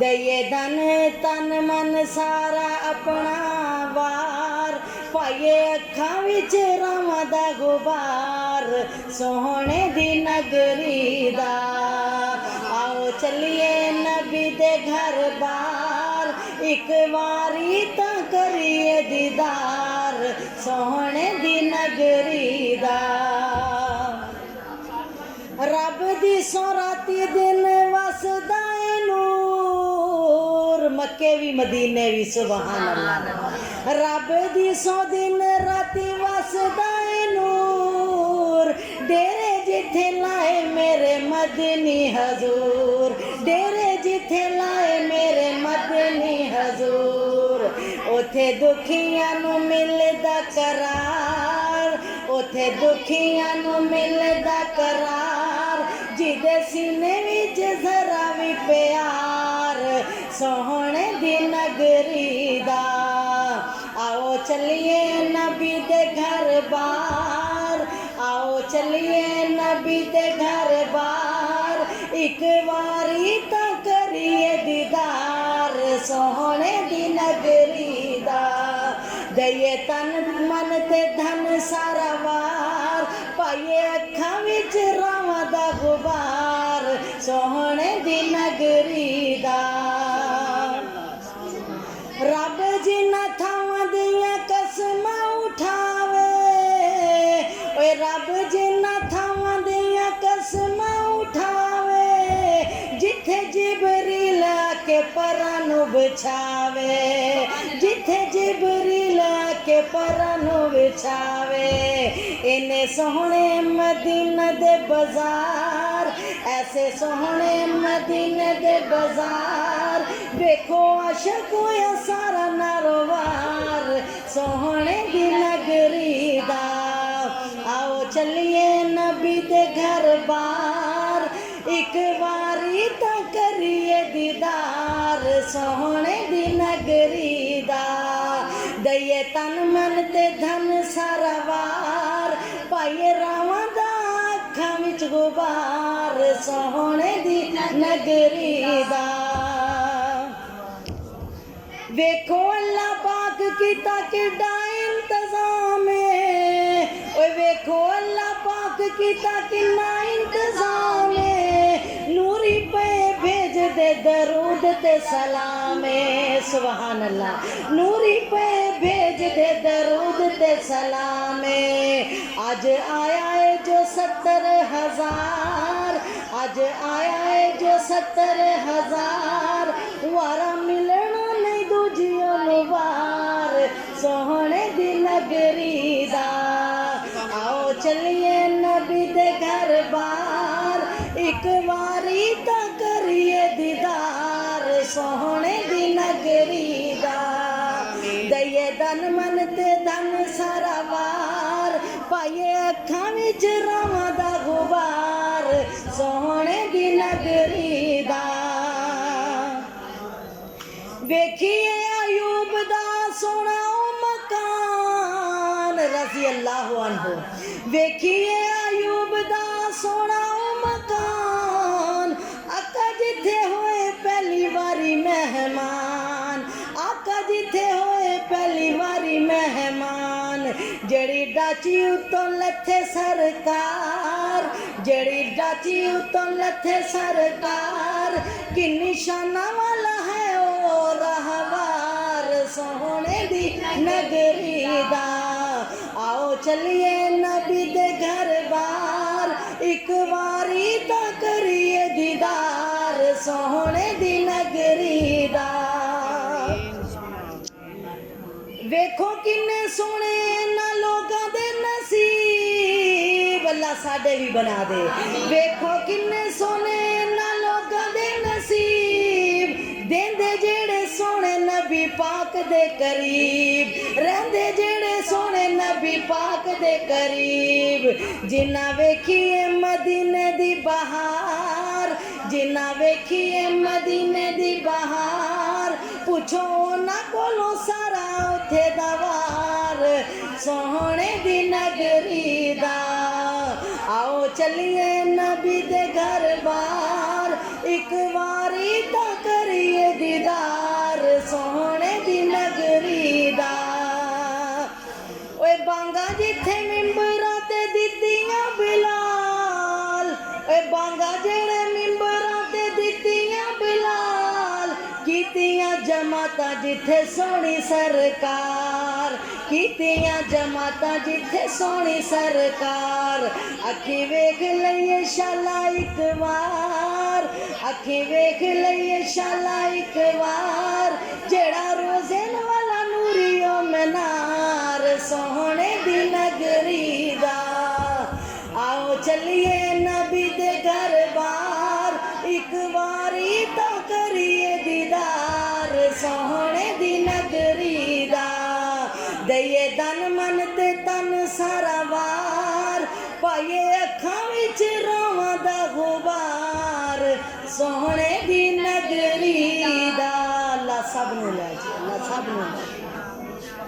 दईए धन तन मन सारा अपना वार पाइए अखां विच रावां दा गुबार सोहणे दी नगरी दा आओ चलिए नबी दे घर बार एक वारी तां करिए दीदार सोहणे दी नगरी दा रब दी सौ राती दिन वसदा ए नूर मक्के भी मदीने भी सुभान अल्लाह रब दी सौ दिन राती वसदा ए नूर डेरे जिथे लाए मेरे मदनी हजूर डेरे जिथे लाए मेरे मदनी हजूर उथे दुखियां नू मिलदा करार उथे दुखियां नू मिलदा करार जिदे सीने विच जरा भी प्यार सोहणे दी नगरी दा आओ चलिए नबी दे घर बार आओ चलिए नबी दे घर बार एक वारी तां करिए दीदार सोहणे दी नगरी दा दईए तन मन ते धन सारा वार पाइए अखां विच रावां दा गुबार सोहणे दी नगरी दा रब जिन्ना थावां दियां कसमां उठावे ओए रब जिन्ना थावां दियां कसमां उठावे जिथे जिबरील के परां नू बिछावे जिथे जिबरील के परां नू बिछावे इन्ने सोहणे मदीना दे बाजार ऐसे सोहणे मदीने दे बाजार देखो आशिक होया सारा नारोवार सोहणे दी नगरी दा आओ चलिए नबी दे घर बार एक वारी तां करिए दीदार सोहणे दी नगरी दा दईए तन मन ते धन सारा वार पाइए रावां दा अखां विच गुबार सोहणे दी नगरी दा वेखो अल्लाह पाक कीता किड्डा इंतजाम है ओए वेखो अल्लाह पाक कीता किन्ना इंतजाम है नूरी पे भेज दे दरूद ते सलाम है सुभान अल्लाह नूरी पे भेज दे दरूद ते सलाम है आज आया है जो 70,000 आज आया है जो 70,000 वारा मिलना नहीं दूजियों वार सोहणे दी नगरी दा आओ चलिए नबी दे घर बार एक वारी तां करिए दीदार सोहणे दी नगरी दा दईए धन मन ते धन सारा वार पाइए अखां विच रावां दा गुबार सोहणे दी नगरी दा वेखिए अयूब दा सोना मकान रज़ी अल्लाह अन्हु वेखिए अयूब दा सोना मकान आका जिथे होए पहली वारी मेहमान आका जिथे होए पहली वारी मेहमान जड़ी डाची उतों लथे सरकार जड़ी डाची उतों लथे सरकार किन्नी शाना वाला है ओ रहवार सोहणे दी नगरी दा आओ चलिए नबी दे घर बार एक वारी तां करिए दीदार सोहणे दी नगरी दा वेखो किन्ने सोहणे ना लोगां दे नसीब अल्लाह साडे भी बना दे वेखो किन्ने सोहणे ना लोगां दे नसीब देंदे जेड़े सोहणे नबी पाक दे करीब रहंदे जेड़े सोहणे नबी पाक दे करीब जिन्ना वेखिए मदीने दी बहार जिन्ना वेखिए मदीने दी बहार पुछो ना कोलों सारा उथे दवार सोहणे दी नगरी दा आओ चलिए नबी दे घर बार एक वारी तां करिए ਕਰੀਏ ਦੀਦਾਰ ਸੋਹਣੇ ਦੀ ਨਗਰੀ ਦਾ। ਓਏ ਬਾਂਗਾ ਜਿੱਥੇ ਮਿੰਬਰਾਂ ਤੇ ਦਿੱਤੀਆਂ ਬਿਲਾਲ, ਓਏ ਬਾਂਗਾ ਜਿਹੜੇ ਮਿੰਬਰਾਂ ਤੇ ਦਿੱਤੀਆਂ ਬਿਲਾਲ, ਕੀਤੀਆਂ ਜਮਾਤਾਂ ਜਿੱਥੇ ਸੋਹਣੀ ਸਰਕਾਰ, ਕੀਤੀਆਂ ਜਮਾਤਾਂ ਜਿੱਥੇ ਸੋਹਣੀ ਸਰਕਾਰ। ਅੱਖੀ ਵੇਖ ਲਈਏ ਸ਼ਾਲਾ ਇੱਕ ਵਾਰ, ਅੱਖੀ ਵੇਖ ਲਈਏ ਸ਼ਾਲਾ ਇੱਕ ਵਾਰ, ਜਿਹੜਾ ਰੋਜ਼ਨ ਵਾਲਾ ਨੂਰੀਓ ਮਨਾਰ ਸੋਹਣੇ ਦੀ ਨਗਰੀ ਦਾ। आओ चलिए नबी दे घर बार, एक बारी तो करिए दीदार सोहने दी नगरी दा। दइए तन मन ते तन सारा वार, पाइए अखां विच रोवां दा गुबार सोहने